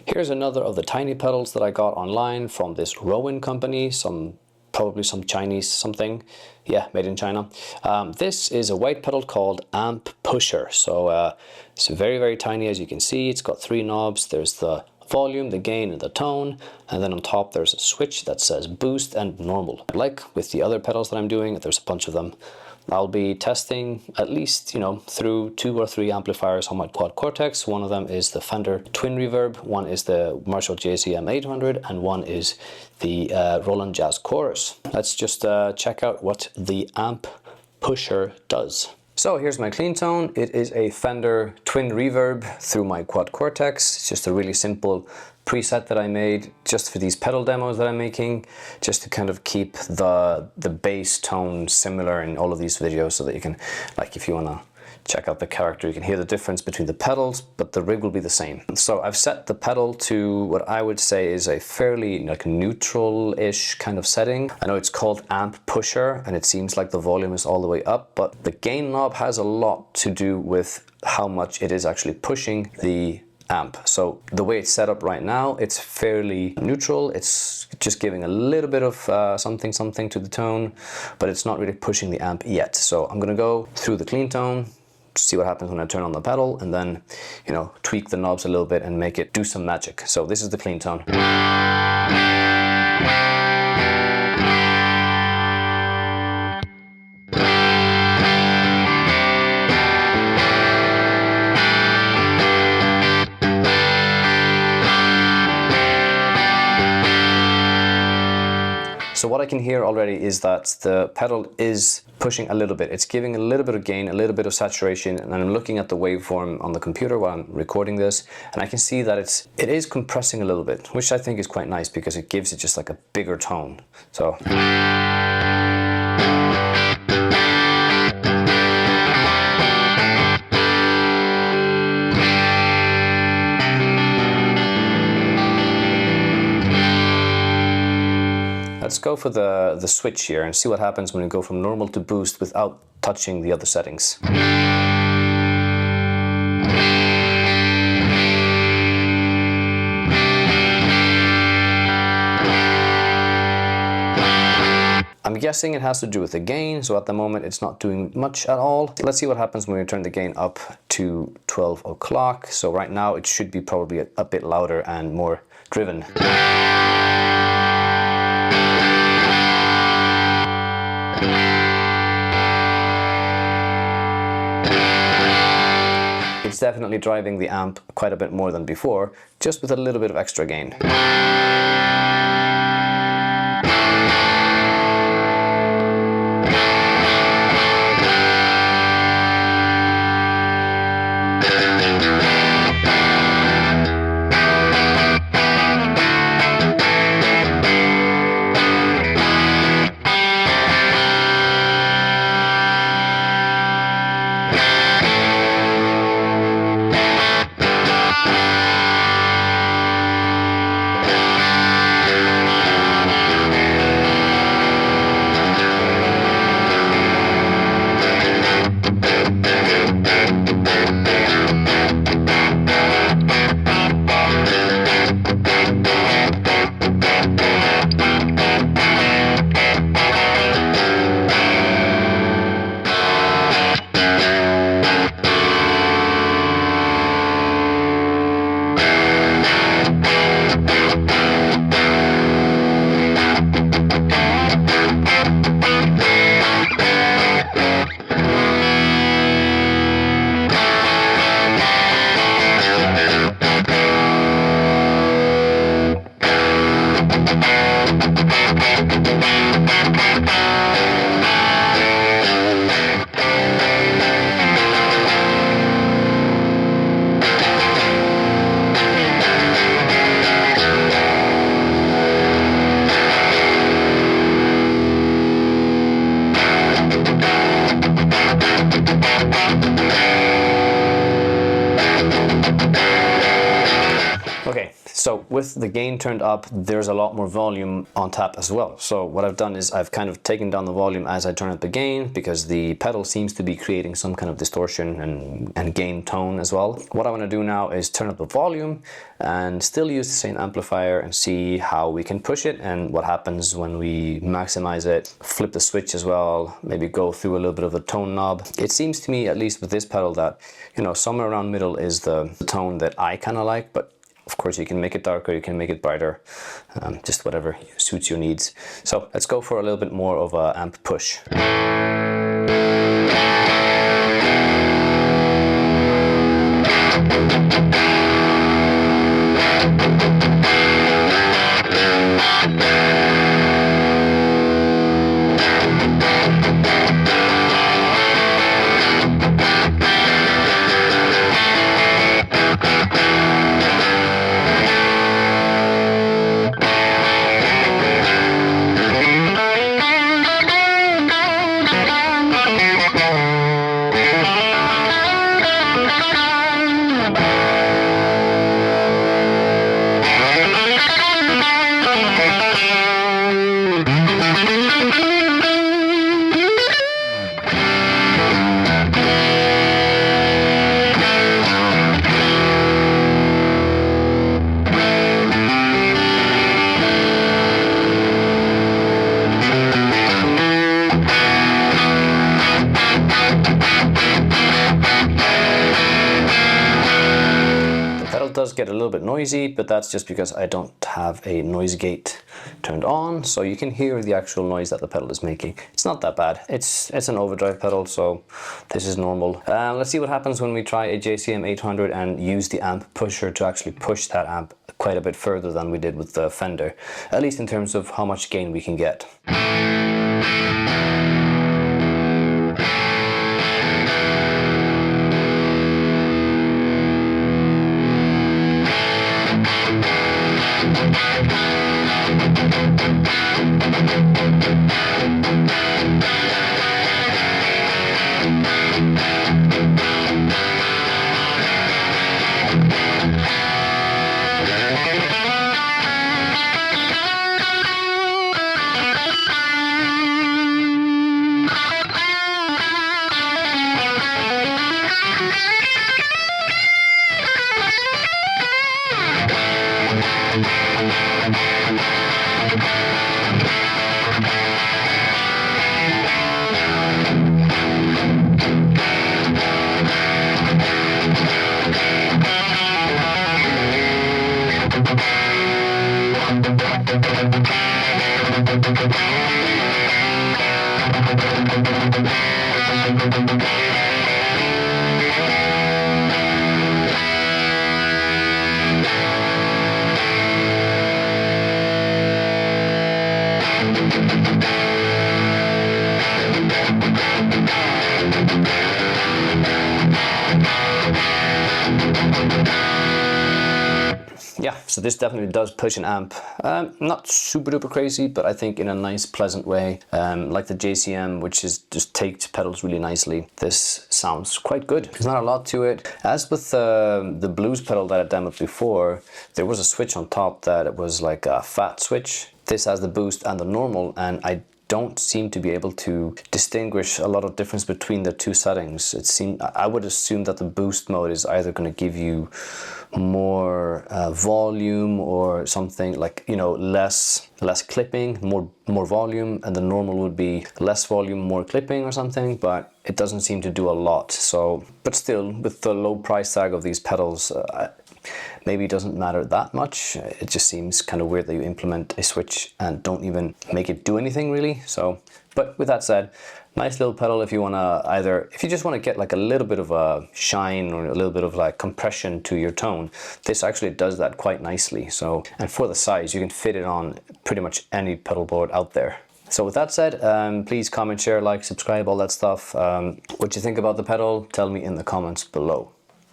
Here's another of the tiny pedals that I got online from this Rowin company, probably some Chinese something. Yeah, made in China. This is a white pedal called Amp Pusher. So it's very, very tiny, as you can see. It's got 3 knobs. There's the volume, the gain, and the tone. And then on top there's a switch that says boost and normal. Like with the other pedals that I'm doing, there's a bunch of them. I'll be testing at least, through 2 or 3 amplifiers on my quad Cortex. One of them is the Fender Twin Reverb, one is the Marshall JCM 800, and one is the Roland Jazz Chorus. Let's just check out what the Amp Pusher does. So here's my clean tone. It is a Fender Twin Reverb through my quad Cortex. It's just a really simple preset that I made just for these pedal demos that I'm making, just to kind of keep the bass tone similar in all of these videos, so that you can, like, if you want to check out the character, you can hear the difference between the pedals, but the rig will be the same. So I've set the pedal to what I would say is a fairly neutral-ish kind of setting. I know it's called Amp Pusher, and it seems like the volume is all the way up, but the gain knob has a lot to do with how much it is actually pushing the amp. So the way it's set up right now, it's fairly neutral. It's just giving a little bit of something to the tone, but it's not really pushing the amp yet. So I'm gonna go through the clean tone, see what happens when I turn on the pedal, and then tweak the knobs a little bit and make it do some magic. So this is the clean tone. So what I can hear already is that the pedal is pushing a little bit. It's giving a little bit of gain, a little bit of saturation, and I'm looking at the waveform on the computer while I'm recording this, and I can see that it is compressing a little bit, which I think is quite nice because it gives it just like a bigger tone. So let's go for the switch here and see what happens when we go from normal to boost without touching the other settings. I'm guessing it has to do with the gain, so at the moment it's not doing much at all. Let's see what happens when we turn the gain up to 12 o'clock. So right now it should be probably a bit louder and more driven. It's definitely driving the amp quite a bit more than before, just with a little bit of extra gain. so with the gain turned up, there's a lot more volume on tap as well. So what I've done is I've kind of taken down the volume as I turn up the gain, because the pedal seems to be creating some kind of distortion and gain tone as well. What I want to do now is turn up the volume and still use the same amplifier and see how we can push it and what happens when we maximize it. Flip the switch as well, maybe go through a little bit of the tone knob. It seems to me, at least with this pedal, that, you know, somewhere around middle is the tone that I kind of like, but of course you can make it darker, you can make it brighter, just whatever suits your needs. So let's go for a little bit more of a amp push. Does get a little bit noisy, but that's just because I don't have a noise gate turned on, so you can hear the actual noise that the pedal is making. It's not that bad. It's an overdrive pedal, so this is normal. Let's see what happens when we try a JCM 800 and use the amp pusher to actually push that amp quite a bit further than we did with the Fender, at least in terms of how much gain we can get. Yeah, so this definitely does push an amp. Not super duper crazy, but I think in a nice, pleasant way. Like the JCM, which is just takes pedals really nicely. This sounds quite good. There's not a lot to it. As with the blues pedal that I demoed before, there was a switch on top that it was like a fat switch. This has the boost and the normal, and I don't seem to be able to distinguish a lot of difference between the two settings. I would assume that the boost mode is either going to give you more volume or something, like, you know, less clipping, more volume, and the normal would be less volume, more clipping or something, but it doesn't seem to do a lot. So, but still, with the low price tag of these pedals, maybe it doesn't matter that much. It just seems kind of weird that you implement a switch and don't even make it do anything really. So, but with that said, nice little pedal if you want to if you just want to get like a little bit of a shine or a little bit of like compression to your tone. This actually does that quite nicely. So, and for the size, you can fit it on pretty much any pedal board out there. So with that said, please comment, share, like, subscribe, all that stuff. What you think about the pedal, tell me in the comments below.